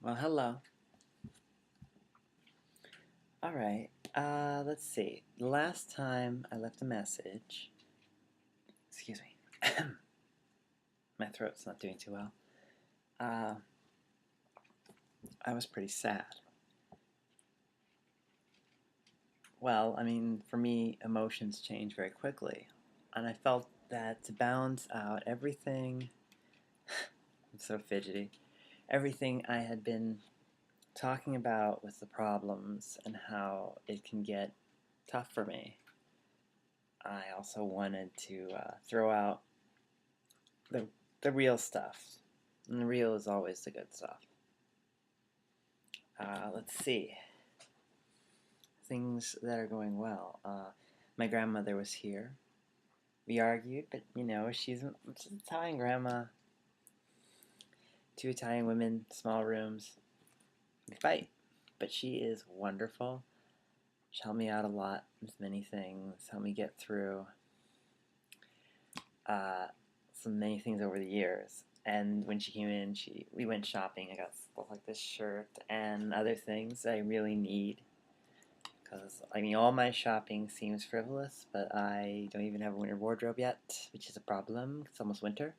Well, hello. All right. Let's see. The last time I left a message, excuse me, my throat's not doing too well. Uh, I was pretty sad. Well, I mean, for me, emotions change very quickly, and I felt that to balance out everything, I'm so fidgety, everything I had been talking about with the problems and how it can get tough for me. I also wanted to throw out the the real stuff, and the real is always the good stuff. Let's see things that are going well. My grandmother was here. We argued, but she's an Italian grandma. Two Italian women, small rooms. We fight, but she is wonderful. She helped me out a lot with many things. Helped me get through uh, many things over the years. And when she came in, we went shopping. I got stuff like this shirt and other things I really need. Because, I mean, all my shopping seems frivolous, but I don't even have a winter wardrobe yet, which is a problem. It's almost winter.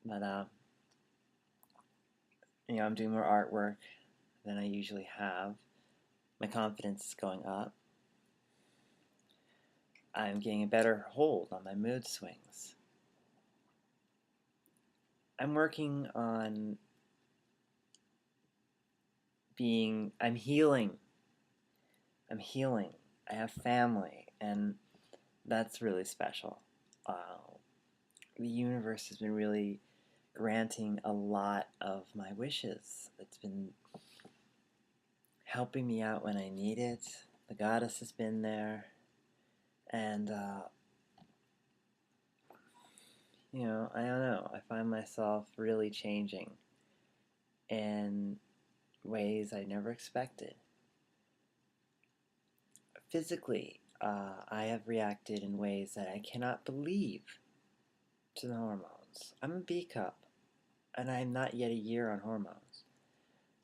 But, I'm doing more artwork than I usually have. My confidence is going up. I'm getting a better hold on my mood swings. I'm working on I'm healing. I'm healing. I have family, and that's really special. The universe has been really granting a lot of my wishes. It's been helping me out when I need it. The goddess has been there, and I don't know. I find myself really changing in ways I never expected. Physically, I have reacted in ways that I cannot believe to the hormones. I'm a B cup, and I'm not yet a year on hormones.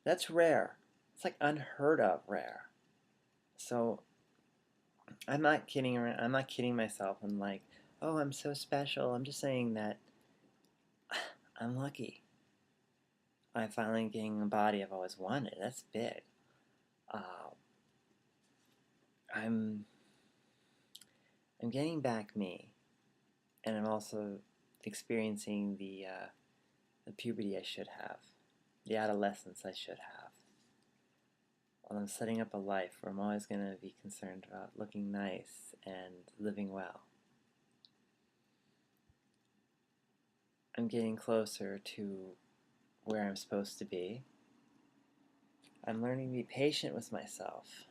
That's rare. It's like unheard of rare. So I'm not kidding around. I'm not kidding myself. I'm like, oh, I'm so special. I'm just saying that I'm lucky. I'm finally getting the body I've always wanted. That's big. Uh, I'm I'm getting back me, and I'm also experiencing the puberty I should have, the adolescence I should have. Well, I'm setting up a life where I'm always going to be concerned about looking nice and living well. I'm getting closer to where I'm supposed to be. I'm learning to be patient with myself.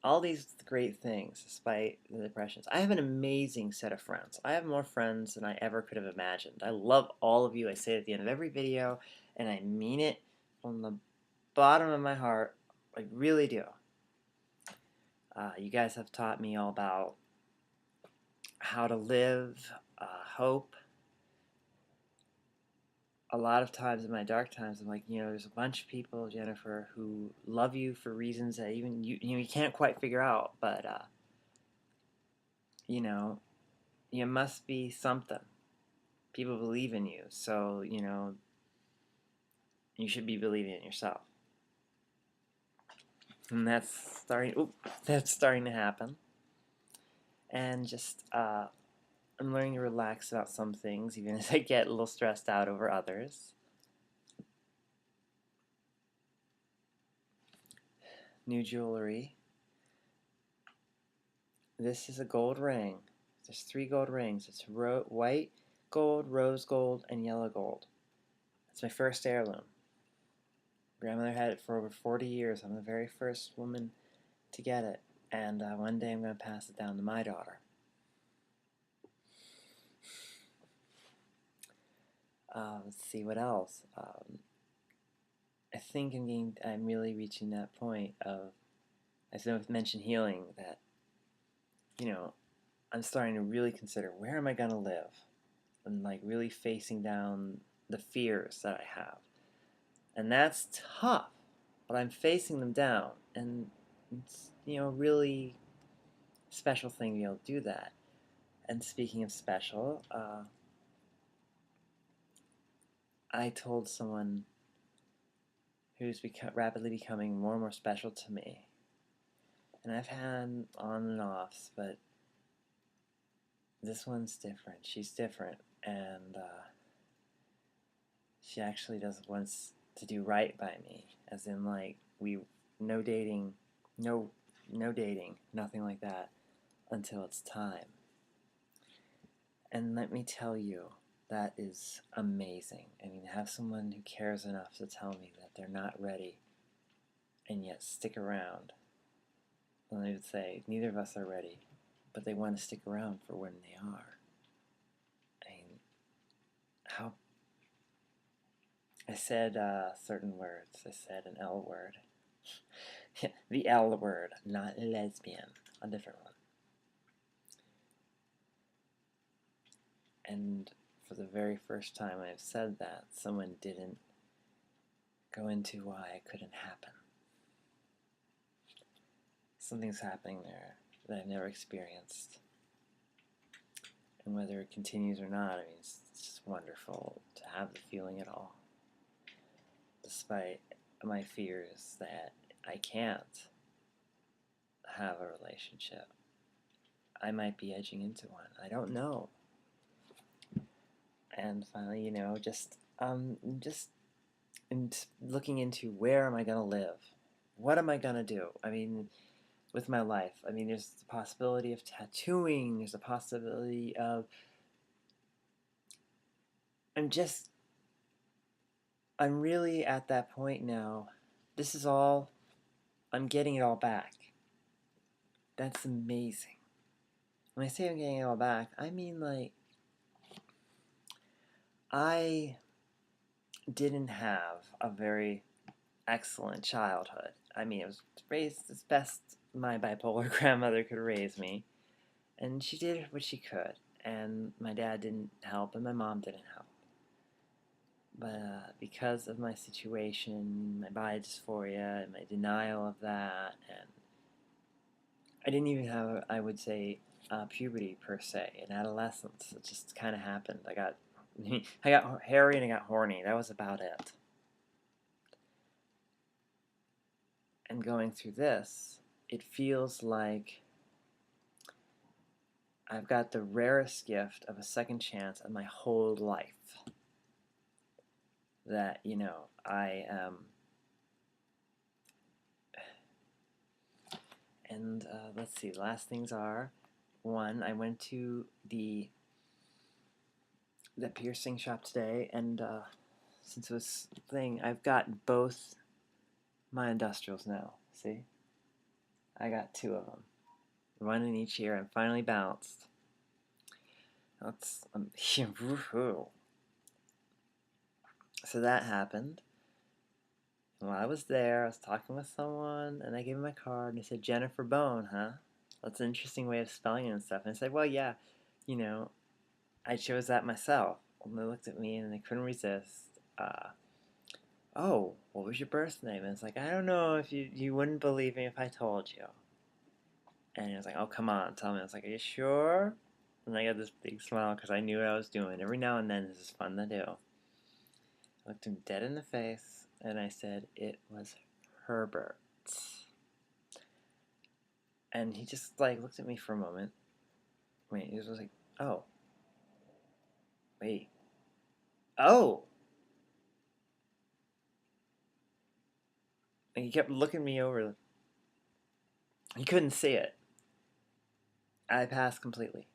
All these great things, despite the depressions. I have an amazing set of friends. I have more friends than I ever could have imagined. I love all of you. I say it at the end of every video, and I mean it from the bottom of my heart. I really do. You guys have taught me all about how to live, hope. A lot of times in my dark times, I'm like, there's a bunch of people, Jennifer, who love you for reasons that even you can't quite figure out. But you know, you must be something. People believe in you, so you should be believing in yourself. And that's starting. Oop, that's starting to happen. And just I'm learning to relax about some things, even as I get a little stressed out over others. New jewelry. This is a gold ring. There's 3 gold rings. It's white gold, rose gold, and yellow gold. It's my first heirloom. Grandmother had it for over 40 years. I'm the very first woman to get it. And one day I'm going to pass it down to my daughter. Let's see what else. I think I'm really reaching that point of, as I mentioned healing, that, I'm starting to really consider where am I going to live? And like really facing down the fears that I have. And that's tough, but I'm facing them down, and it's, really special thing to be able to do that. And speaking of special, I told someone who's rapidly becoming more and more special to me, and I've had on and offs, but this one's different. She's different, and she actually does wants to do right by me, as in like no dating, no dating, nothing like that until it's time. And let me tell you, that is amazing. I mean, have someone who cares enough to tell me that they're not ready and yet stick around. And they would say, neither of us are ready, but they want to stick around for when they are. I mean, how... I said certain words. I said an L word. The L word, not lesbian. A different one. And for the very first time I've said that, someone didn't go into why it couldn't happen. Something's happening there that I've never experienced. And whether it continues or not, I mean, it's just wonderful to have the feeling at all. Despite my fears that I can't have a relationship. I might be edging into one. I don't know. And finally, just looking into where am I going to live? What am I going to do? I mean, with my life. I mean, there's the possibility of tattooing. There's the possibility of... I'm really at that point now. This is all... I'm getting it all back. That's amazing. When I say I'm getting it all back, I mean, like, I didn't have a very excellent childhood. I mean, it was raised as best my bipolar grandmother could raise me, and she did what she could, and my dad didn't help, and my mom didn't help. But because of my situation, my body dysphoria, and my denial of that, and I didn't even have, I would say, puberty per se, in adolescence. It just kind of happened. I got hairy and I got horny. That was about it. And going through this, it feels like I've got the rarest gift of a second chance in my whole life. That, I am... And let's see, the last things are, one, I went to the piercing shop today, and since it was thing, I've got both my industrials now. See? I got two of them. One in each ear. I'm finally balanced. That's... woohoo. So that happened. And while I was there, I was talking with someone, and I gave him my card, and he said, Jennifer Bone, huh? That's an interesting way of spelling it and stuff. And I said, well, yeah, I chose that myself. And they looked at me, and they couldn't resist. Oh, what was your birth name? And it's like, I don't know if you wouldn't believe me if I told you. And he was like, oh, come on, tell me. I was like, are you sure? And I got this big smile because I knew what I was doing. Every now and then this is fun to do. I looked him dead in the face, and I said, it was Herbert. And he just, looked at me for a moment. Wait, he was like, oh. Wait. Oh! And he kept looking me over. He couldn't see it. I passed completely.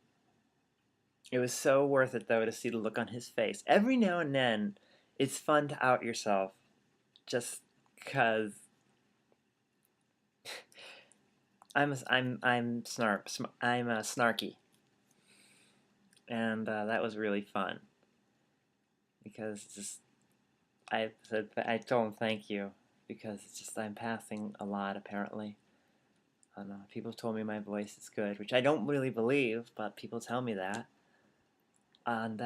It was so worth it, though, to see the look on his face. Every now and then, it's fun to out yourself. Just because... I'm snarky. And that was really fun. Because I told him thank you. Because it's just, I'm passing a lot, apparently. I don't know, people told me my voice is good, which I don't really believe, but people tell me that. And,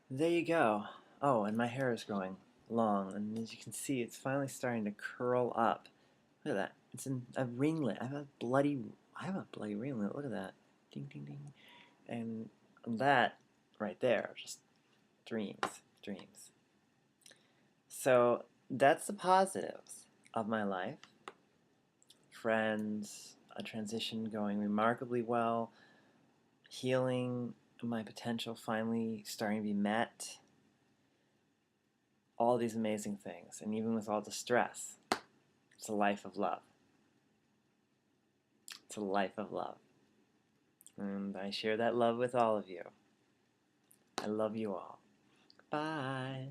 there you go. Oh, and my hair is growing long, and as you can see, it's finally starting to curl up. Look at that. It's in a ringlet. I have a bloody ringlet. Look at that. Ding, ding, ding. And that right there, just dreams, dreams. So that's the positives of my life. Friends, a transition going remarkably well, healing, my potential finally starting to be met, all these amazing things. And even with all the stress, it's a life of love. It's a life of love. And I share that love with all of you. I love you all. Bye.